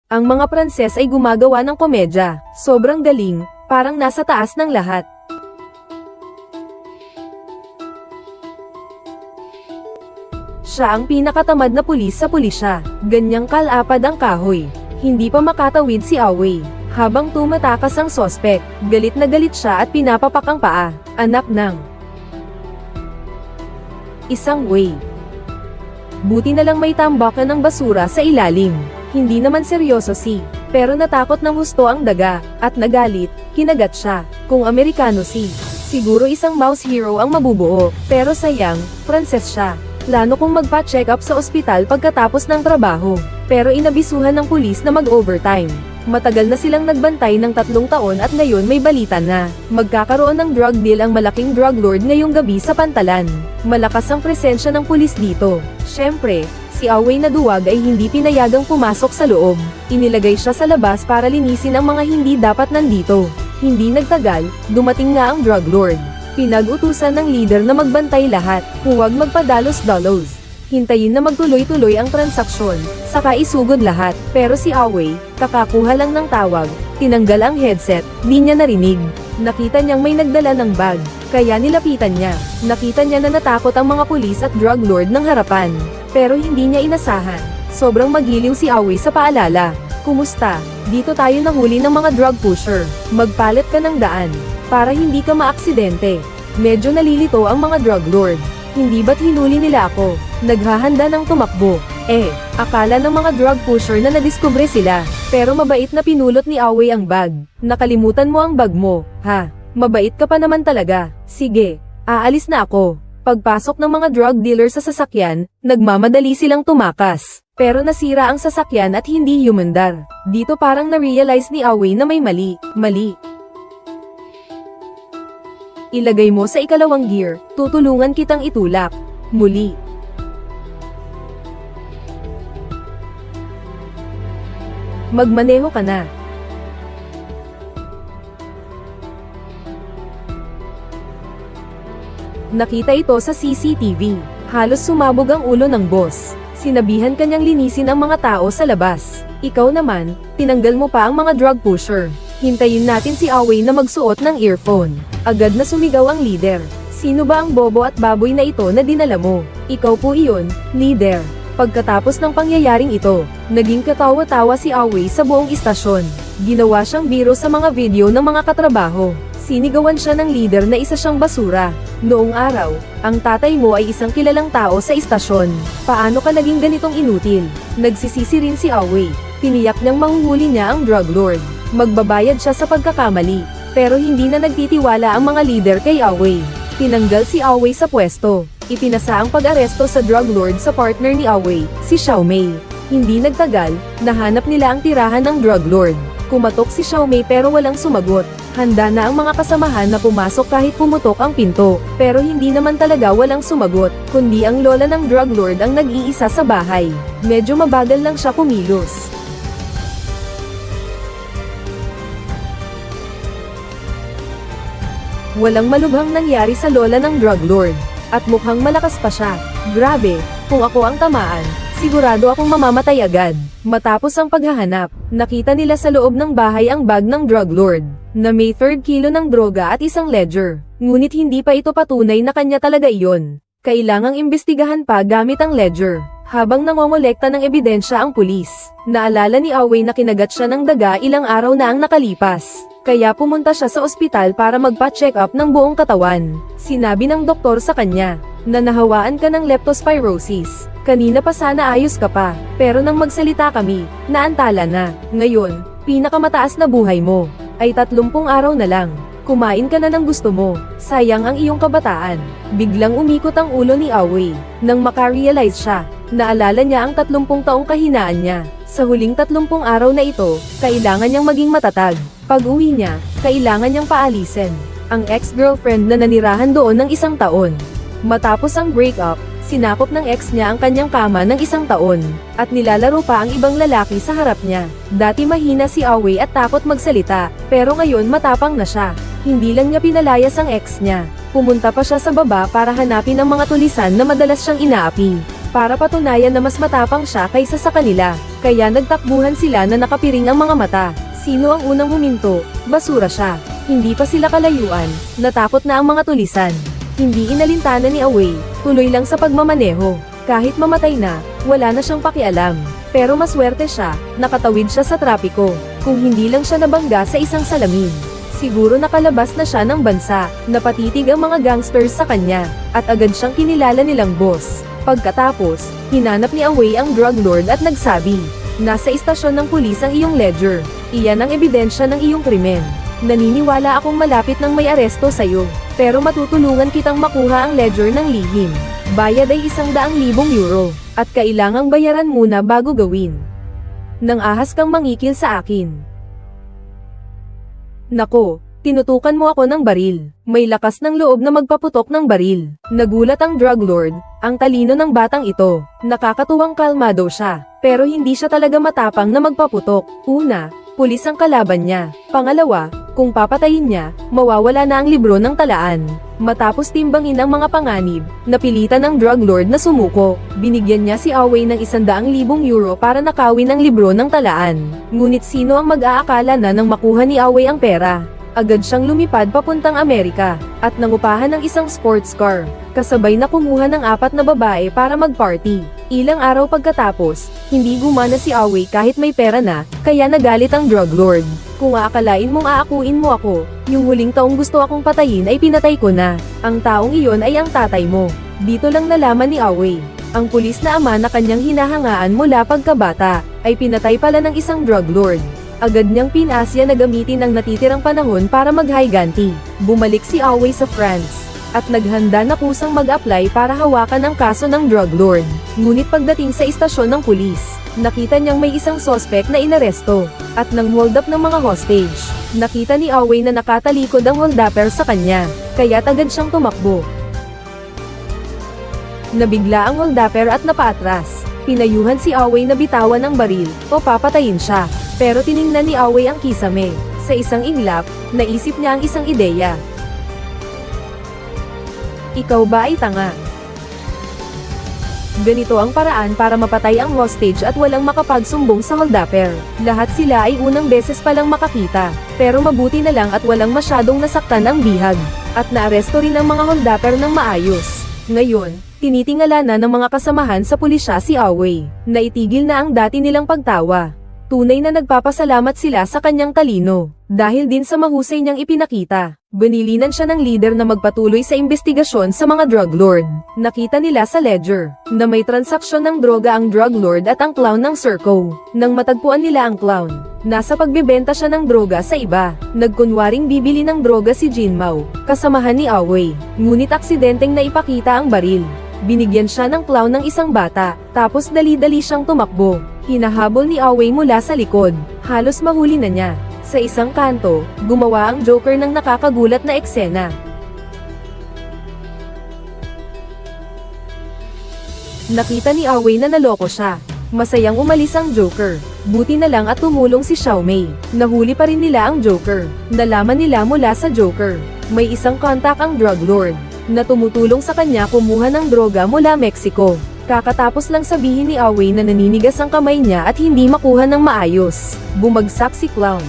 Ang mga Pranses ay gumagawa ng komedya. Sobrang galing, parang nasa taas ng lahat. Siya ang pinakatamad na pulis sa pulisya. Ganyang kalapad ang kahoy. Hindi pa makatawid si Away. Habang tumatakas ang sospek, galit na galit siya at pinapapak ang paa. Anak ng isang way. Buti na lang may tambakan ng basura sa ilalim. Hindi naman seryoso si, pero natakot ng husto ang daga, at nagalit, kinagat siya. Kung Amerikano si, siguro isang mouse hero ang mabubuo, pero sayang, Pranses siya. Plano kong magpa-check up sa ospital pagkatapos ng trabaho, pero inabisuhan ng pulis na mag-overtime. Matagal na silang nagbantay ng 3 taon at ngayon may balita na, magkakaroon ng drug deal ang malaking drug lord ngayong gabi sa Pantalan. Malakas ang presensya ng pulis dito. Siyempre, si Away na duwag ay hindi pinayagang pumasok sa loob. Inilagay siya sa labas para linisin ang mga hindi dapat nandito. Hindi nagtagal, dumating nga ang drug lord. Pinag-utusan ng leader na magbantay lahat, huwag magpadalos-dalos. Hintayin na magtuloy-tuloy ang transaksyon, saka isugod lahat. Pero si Away, kakakuha lang ng tawag, tinanggal ang headset, di niya narinig. Nakita niyang may nagdala ng bag, kaya nilapitan niya. Nakita niya na natakot ang mga pulis at drug lord ng harapan. Pero hindi niya inasahan. Sobrang magiliw si Away sa paalala. Kumusta? Dito tayo nahuli ng mga drug pusher. Magpalit ka ng daan, para hindi ka maaksidente. Medyo nalilito ang mga drug lord. Hindi ba't hinuli nila ako? Naghahanda ng tumakbo. Akala ng mga drug pusher na nadiskubre sila. Pero mabait na pinulot ni Away ang bag. Nakalimutan mo ang bag mo, ha? Mabait ka pa naman talaga. Sige, aalis na ako. Pagpasok ng mga drug dealer sa sasakyan, nagmamadali silang tumakas. Pero nasira ang sasakyan at hindi humandar. Dito parang na-realize ni Away na may mali. Ilagay mo sa ikalawang gear, tutulungan kitang itulak. Muli. Magmaneho ka na. Nakita ito sa CCTV. Halos sumabog ang ulo ng boss. Sinabihan kanyang linisin ang mga tao sa labas. Ikaw naman, tinanggal mo pa ang mga drug pusher. Hintayin natin si Away na magsuot ng earphone. Agad na sumigaw ang leader. Sino ba ang bobo at baboy na ito na dinala mo? Ikaw po iyon, leader. Pagkatapos ng pangyayaring ito, naging katawa-tawa si Away sa buong istasyon. Ginawa siyang biro sa mga video ng mga katrabaho. Sinigawan siya ng leader na isa siyang basura. Noong araw, ang tatay mo ay isang kilalang tao sa istasyon. Paano ka naging ganitong inutil? Nagsisisi rin si Away. Tiniyak niyang mahuhuli niya ang drug lord. Magbabayad siya sa pagkakamali. Pero hindi na nagtitiwala ang mga leader kay Away. Tinanggal si Away sa pwesto. Ipinasa ang pag-aresto sa drug lord sa partner ni Away, si Xiaomei. Hindi nagtagal, nahanap nila ang tirahan ng drug lord. Kumatok si Xiaomei pero walang sumagot. Handa na ang mga kasamahan na pumasok kahit pumutok ang pinto. Pero hindi naman talaga walang sumagot, kundi ang lola ng drug lord ang nag-iisa sa bahay. Medyo mabagal lang siya kumilos. Walang malubhang nangyari sa lola ng drug lord. At mukhang malakas pa siya. Grabe, kung ako ang tamaan, sigurado akong mamamatay agad. Matapos ang paghahanap, nakita nila sa loob ng bahay ang bag ng drug lord, na may 3 kilo ng droga at isang ledger. Ngunit hindi pa ito patunay na kanya talaga iyon. Kailangang imbestigahan pa gamit ang ledger. Habang nangongolekta ng ebidensya ang pulis, naalala ni Away na kinagat siya ng daga ilang araw na ang nakalipas. Kaya pumunta siya sa ospital para magpa-check up ng buong katawan. Sinabi ng doktor sa kanya, na nahawaan ka ng leptospirosis. Kanina pa sana ayos ka pa, pero nang magsalita kami, naantala na. Ngayon, pinakamataas na buhay mo, ay 30 araw na lang. Kumain ka na ng gusto mo, sayang ang iyong kabataan. Biglang umikot ang ulo ni Away. Nang makarealize siya, naalala niya ang 30 taong kahinaan niya. Sa huling 30 araw na ito, kailangan niyang maging matatag. Pag-uwi niya, kailangan niyang paalisin ang ex-girlfriend na nanirahan doon ng 1 taon. Matapos ang breakup, sinakop ng ex niya ang kanyang kama ng 1 taon, at nilalaro pa ang ibang lalaki sa harap niya. Dati mahina si Away at takot magsalita, pero ngayon matapang na siya. Hindi lang niya pinalayas ang ex niya. Pumunta pa siya sa baba para hanapin ang mga tulisan na madalas siyang inaapi. para patunayan na mas matapang siya kaysa sa kanila. Kaya nagtakbuhan sila na nakapiring ang mga mata. Sino ang unang huminto? Basura siya. Hindi pa sila kalayuan, natakot na ang mga tulisan. Hindi inalintana ni Away, tuloy lang sa pagmamaneho. Kahit mamatay na, wala na siyang pakialam. Pero maswerte siya, nakatawid siya sa trapiko. Kung hindi lang siya nabangga sa isang salamin, siguro nakalabas na siya ng bansa. Napatitig ang mga gangsters sa kanya, at agad siyang kinilala nilang boss. Pagkatapos, hinanap ni Away ang drug lord at nagsabi, "Nasa istasyon ng pulis ang iyong ledger. Iyan ang ebidensya ng iyong krimen. Naniniwala akong malapit nang may aresto sa'yo, pero matutulungan kitang makuha ang ledger ng lihim. Bayad ay 100,000 euro, at kailangang bayaran muna bago gawin. Nang ahas kang mangikil sa akin." Nako, tinutukan mo ako ng baril. May lakas ng loob na magpaputok ng baril. Nagulat ang drug lord, ang talino ng batang ito. Nakakatuwang kalmado siya, pero hindi siya talaga matapang na magpaputok. Una, pulis ang kalaban niya. Pangalawa, kung papatayin niya, mawawala na ang libro ng talaan. Matapos timbangin ang mga panganib, napilitan ang drug lord na sumuko. Binigyan niya si Away ng 100,000 euro para nakawin ang libro ng talaan. Ngunit sino ang mag-aakala na nang makuha ni Away ang pera? Agad siyang lumipad papuntang Amerika, at nangupahan ng isang sports car. Kasabay na kumuha ng 4 na babae para mag-party. Ilang araw pagkatapos, hindi gumana si Away kahit may pera na, kaya nagalit ang drug lord. "Kung aakalain mong aakuin mo ako, yung huling taong gusto akong patayin ay pinatay ko na. Ang taong iyon ay ang tatay mo." Dito lang nalaman ni Away, ang pulis na ama na kanyang hinahangaan mula pagkabata, ay pinatay pala ng isang drug lord. Agad niyang pinasya na gamitin ang natitirang panahon para mag-higanti. Bumalik si Away sa France, at naghanda na kusang mag-apply para hawakan ang kaso ng drug lord. Ngunit pagdating sa istasyon ng pulis, nakita niyang may isang suspect na inaresto, at nang hold up ng mga hostage. Nakita ni Away na nakatalikod ang holdupper sa kanya, kaya agad siyang tumakbo. Nabigla ang holdupper at napaatras. Pinayuhan si Away na bitawan ang baril, o papatayin siya. Pero tiningnan ni Away ang kisame. Sa isang iglap, naisip niya ang isang ideya. "Ikaw ba ay tanga? Ganito ang paraan para mapatay ang hostage at walang makapagsumbong sa holdupper." Lahat sila ay unang beses palang makakita, pero mabuti na lang at walang masyadong nasaktan ang bihag, at naaresto rin ang mga holdupper ng maayos. Ngayon, tinitingala na ng mga kasamahan sa pulisya si Away. Naitigil na ang dati nilang pagtawa. Tunay na nagpapasalamat sila sa kanyang talino, dahil din sa mahusay niyang ipinakita. Banilinan siya ng leader na magpatuloy sa investigasyon sa mga drug lord. Nakita nila sa ledger, na may transaksyon ng droga ang drug lord at ang clown ng Circo. Nang matagpuan nila ang clown, nasa pagbebenta siya ng droga sa iba. Nagkunwaring bibili ng droga si Jinmao, kasamahan ni Away. Ngunit aksidenteng naipakita ang baril. Binigyan siya ng clown ng isang bata, tapos dali-dali siyang tumakbo. Hinahabol ni Away mula sa likod, halos mahuli na niya. Sa isang kanto, gumawa ang Joker ng nakakagulat na eksena. Nakita ni Away na naloko siya. Masayang umalis ang Joker. Buti na lang at tumulong si Xiaomei. Nahuli pa rin nila ang Joker. Nalaman nila mula sa Joker, may isang kontak ang drug lord, na tumutulong sa kanya kumuha ng droga mula Mexico. Kakatapos lang sabihin ni Away na naninigas ang kamay niya at hindi makuha ng maayos. Bumagsak si Clown.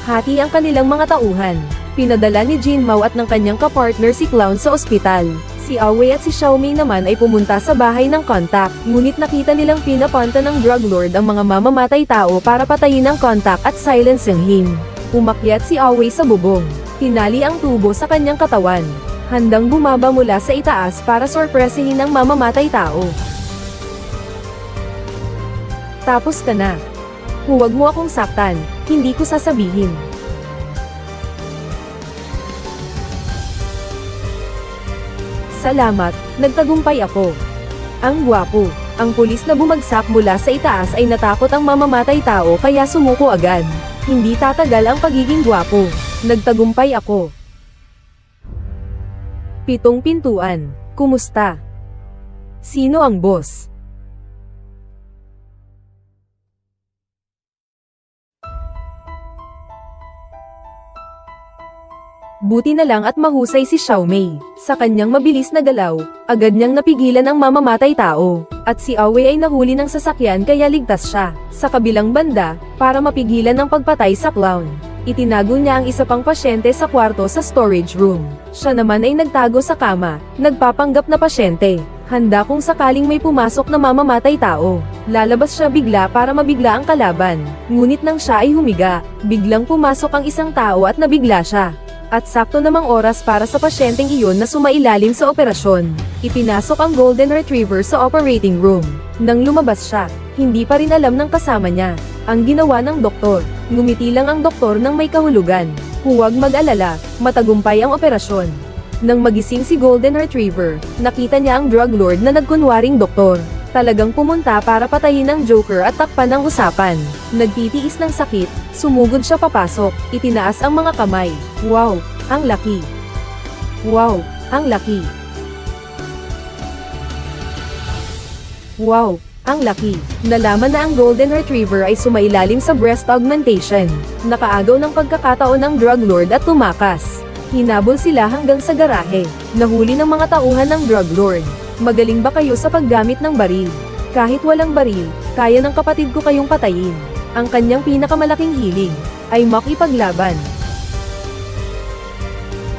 Hati ang kanilang mga tauhan. Pinadala ni Jinmao at ng kanyang kapartner si Clown sa ospital. Si Away at si Xiaomei naman ay pumunta sa bahay ng kontak. Ngunit nakita nilang pinapanta ng drug lord ang mga mamamatay tao para patayin ang kontak at silencing him. Umakyat si Away sa bubong. Tinali ang tubo sa kanyang katawan. Handang bumaba mula sa itaas para sorpresahin ang mamamatay tao. "Tapos ka na. Huwag mo akong saktan, hindi ko sasabihin." "Salamat, nagtagumpay ako. Ang gwapo." Ang pulis na bumagsak mula sa itaas ay natakot ang mamamatay tao kaya sumuko agad. "Hindi tatagal ang pagiging gwapo. Nagtagumpay ako." 7 pintuan. Kumusta? Sino ang boss? Buti na lang at mahusay si Xiaomei. Sa kanyang mabilis na galaw, agad niyang napigilan ang mamamatay tao. At si Awei ay nahuli ng sasakyan kaya ligtas siya. Sa kabilang banda, para mapigilan ang pagpatay sa clown, itinago niya ang isa pang pasyente sa kwarto sa storage room. Siya naman ay nagtago sa kama, nagpapanggap na pasyente. Handa kung sakaling may pumasok na mamamatay tao. Lalabas siya bigla para mabigla ang kalaban. Ngunit nang siya ay humiga, biglang pumasok ang isang tao at nabigla siya. At sakto namang oras para sa pasyenteng iyon na sumailalim sa operasyon. Ipinasok ang Golden Retriever sa operating room. Nang lumabas siya, hindi pa rin alam ng kasama niya ang ginawa ng doktor. Ngumiti lang ang doktor nang may kahulugan. Huwag mag-alala, matagumpay ang operasyon. Nang magising si Golden Retriever, nakita niya ang drug lord na nagkunwaring doktor. Talagang pumunta para patayin ang Joker at takpan ang usapan. Nagtitiis ng sakit, sumugod siya papasok, itinaas ang mga kamay. Wow, ang laki. Wow, ang laki. Wow, ang laki. Nalaman na ang Golden Retriever ay sumailalim sa breast augmentation. Nakaagaw ng pagkakataon ng drug lord at tumakas. Hinabol sila hanggang sa garahe. Nahuli ng mga tauhan ng drug lord. Magaling ba kayo sa paggamit ng baril? Kahit walang baril, kaya ng kapatid ko kayong patayin. Ang kanyang pinakamalaking hilig ay makipaglaban.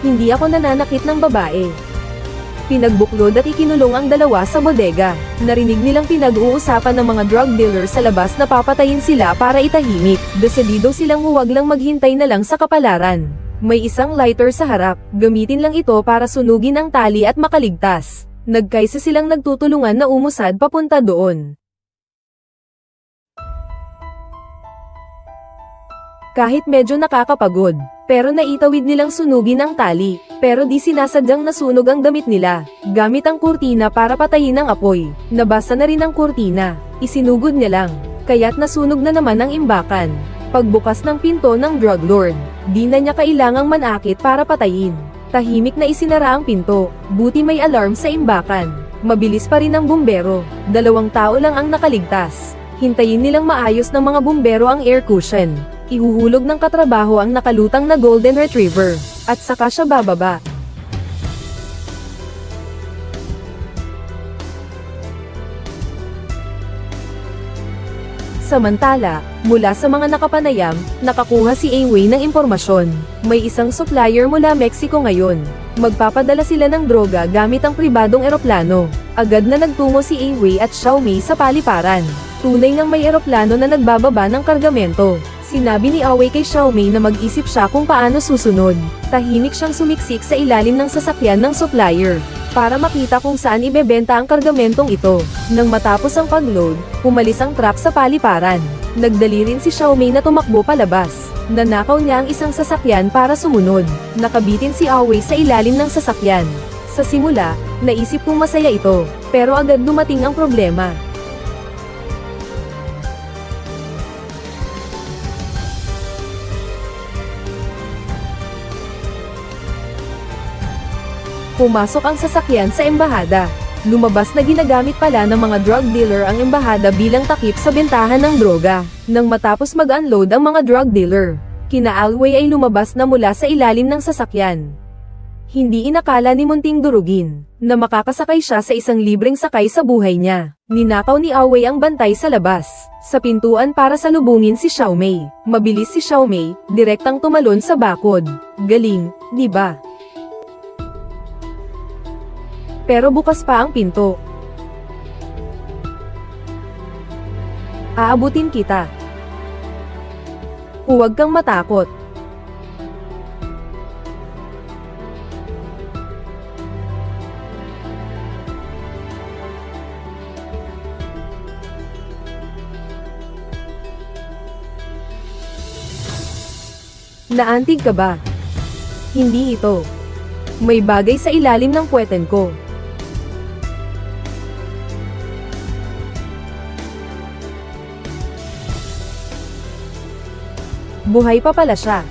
Hindi ako nananakit ng babae. Pinagbuklod at ikinulong ang dalawa sa bodega. Narinig nilang pinag-uusapan ng mga drug dealer sa labas na papatayin sila para itahimik. Desidido silang huwag lang maghintay na lang sa kapalaran. May isang lighter sa harap, gamitin lang ito para sunugin ang tali at makaligtas. Nagkaisa silang nagtutulungan na umusad papunta doon. Kahit medyo nakakapagod, pero naitawid nilang sunugin ang tali, pero di sinasadyang nasunog ang damit nila. Gamit ang kurtina para patayin ang apoy, nabasa na rin ang kurtina, isinugod niya lang, kaya't nasunog na naman ang imbakan. Pagbukas ng pinto ng drug lord, di na niya kailangang manakit para patayin. Tahimik na isinara ang pinto, buti may alarm sa imbakan. Mabilis pa rin ang bumbero, 2 tao lang ang nakaligtas. Hintayin nilang maayos ng mga bumbero ang air cushion. Ihuhulog ng katrabaho ang nakalutang na Golden Retriever, at saka siya bababa. Samantala, mula sa mga nakapanayam, nakakuha si Awei ng impormasyon. May isang supplier mula Mexico ngayon. Magpapadala sila ng droga gamit ang pribadong eroplano. Agad na nagtungo si Awei at Xiaomei sa paliparan. Tunay ngang may eroplano na nagbababa ng kargamento. Sinabi ni Awei kay Xiaomei na mag-isip siya kung paano susunod. Tahimik siyang sumiksik sa ilalim ng sasakyan ng supplier para makita kung saan ibebenta ang kargamentong ito. Nang matapos ang pag-load, umalis ang truck sa paliparan. Nagdali rin si Xiaomei na tumakbo palabas. Nanakaw niya ang isang sasakyan para sumunod. Nakabitin si Awei sa ilalim ng sasakyan. Sa simula, naisip kong masaya ito, pero agad dumating ang problema. Pumasok ang sasakyan sa embahada. Lumabas na ginagamit pala ng mga drug dealer ang embahada bilang takip sa bentahan ng droga. Nang matapos mag-unload ang mga drug dealer, kina Awei ay lumabas na mula sa ilalim ng sasakyan. Hindi inakala ni munting durugin na makakasakay siya sa isang libreng sakay sa buhay niya. Ninakaw ni Awei ang bantay sa labas, sa pintuan para salubungin si Xiaomei. Mabilis si Xiaomei, direktang tumalon sa bakod. Galing, di ba? Pero bukas pa ang pinto. Aabutin kita. Huwag kang matakot. Naantig ka ba? Hindi ito. May bagay sa ilalim ng puweten ko. Buhay pa pala siya.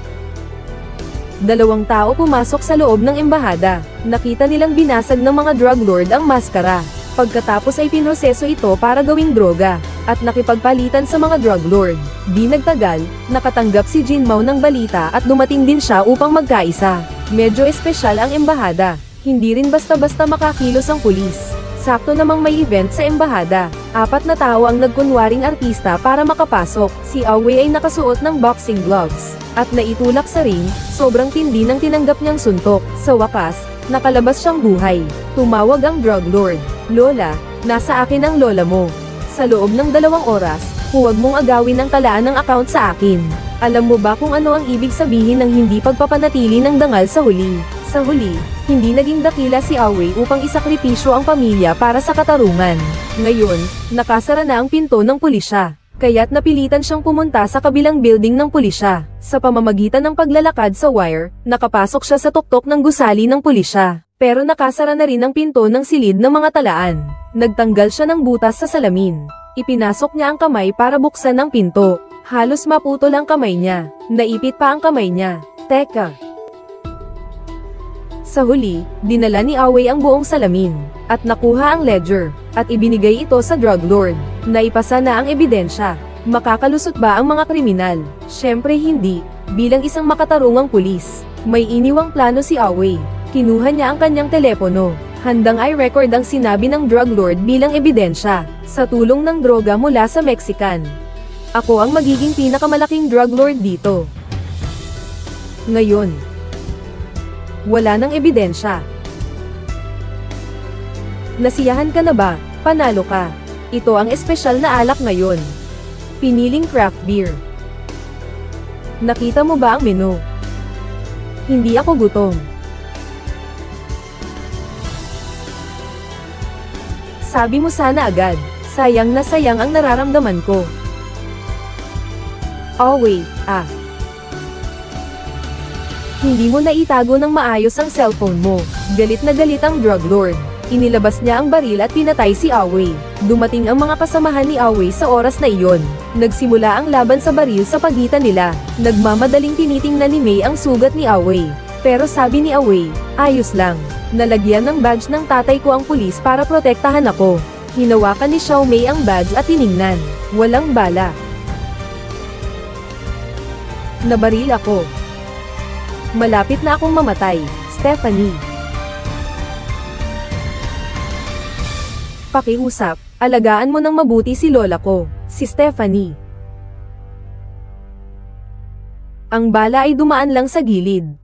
2 tao pumasok sa loob ng embahada. Nakita nilang binasag ng mga drug lord ang maskara. Pagkatapos ay pinroseso ito para gawing droga, at nakipagpalitan sa mga drug lord. Di nagtagal, nakatanggap si Jin Mao ng balita at dumating din siya upang magkaisa. Medyo espesyal ang embahada. Hindi rin basta-basta makakilos ang pulis. Sakto namang may event sa embahada. 4 na tao ang nagkunwaring artista para makapasok. Si Awei ay nakasuot ng boxing gloves. At naitulak sa ring, sobrang tindi ng tinanggap niyang suntok. Sa wakas, nakalabas siyang buhay. Tumawag ang drug lord. Lola, nasa akin ang lola mo. Sa loob ng 2 oras, huwag mong agawin ang talaan ng account sa akin. Alam mo ba kung ano ang ibig sabihin ng hindi pagpapanatili ng dangal sa huli? Sa huli, hindi naging dakila si Awei upang isakripisyo ang pamilya para sa katarungan. Ngayon, nakasara na ang pinto ng pulisya. Kaya't napilitan siyang pumunta sa kabilang building ng pulisya. Sa pamamagitan ng paglalakad sa wire, nakapasok siya sa tuktok ng gusali ng pulisya. Pero nakasara na rin ang pinto ng silid ng mga talaan. Nagtanggal siya ng butas sa salamin. Ipinasok niya ang kamay para buksan ang pinto. Halos maputol ang kamay niya. Naipit pa ang kamay niya. Teka. Sa huli, dinala ni Awei ang buong salamin. At nakuha ang ledger. At ibinigay ito sa drug lord. Naipasa na ang ebidensya. Makakalusot ba ang mga kriminal? Syempre hindi. Bilang isang makatarungang pulis, may iniwang plano si Awei. Kinuha niya ang kanyang telepono. Handang i-record ang sinabi ng drug lord bilang ebidensya. Sa tulong ng droga mula sa Mexican. Ako ang magiging pinakamalaking drug lord dito. Ngayon, wala nang ebidensya. Nasiyahan ka na ba? Panalo ka. Ito ang espesyal na alak ngayon. Piniling craft beer. Nakita mo ba ang menu? Hindi ako gutom. Sabi mo sana agad. Sayang na sayang ang nararamdaman ko. Awei, Hindi mo naitago ng maayos ang cellphone mo. Galit na galit ang drug lord. Inilabas niya ang baril at pinatay si Awei. Dumating ang mga kasamahan ni Awei sa oras na iyon. Nagsimula ang laban sa baril sa pagitan nila. Nagmamadaling tinitingnan ni Mei ang sugat ni Awei. Pero sabi ni Awei, ayos lang. Nalagyan ng badge ng tatay ko ang pulis para protektahan ako. Hinawakan ni Xiao Mei ang badge at tiningnan. Walang bala. Nabaril ako. Malapit na akong mamatay, Stephanie. Pakiusap, alagaan mo ng mabuti si lola ko, si Stephanie. Ang bala ay dumaan lang sa gilid.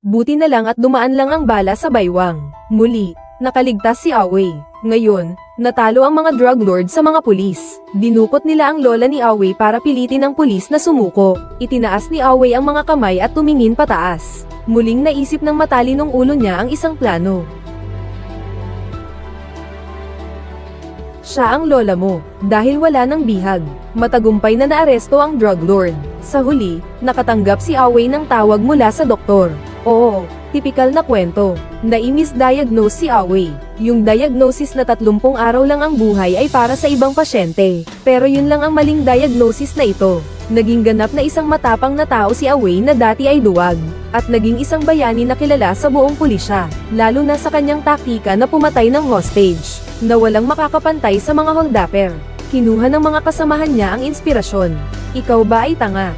Buti na lang at dumaan lang ang bala sa baywang. Muli, nakaligtas si Awei. Ngayon, natalo ang mga drug lord sa mga pulis. Dinukot nila ang lola ni Awei para pilitin ang pulis na sumuko. Itinaas ni Awei ang mga kamay at tumingin pataas. Muling naisip ng matalinong ulo niya ang isang plano. Siya ang lola mo, dahil wala ng bihag. Matagumpay na naaresto ang drug lord. Sa huli, nakatanggap si Awei ng tawag mula sa doktor. Oo, tipikal na kwento. Na-misdiagnose si Awei. Yung diagnosis na 30 araw lang ang buhay ay para sa ibang pasyente. Pero yun lang ang maling diagnosis na ito. Naging ganap na isang matapang na tao si Awei na dati ay duwag. At naging isang bayani na kilala sa buong pulisya. Lalo na sa kanyang taktika na pumatay ng hostage. Na walang makakapantay sa mga holdapper. Kinuha ng mga kasamahan niya ang inspirasyon. Ikaw ba ay tanga?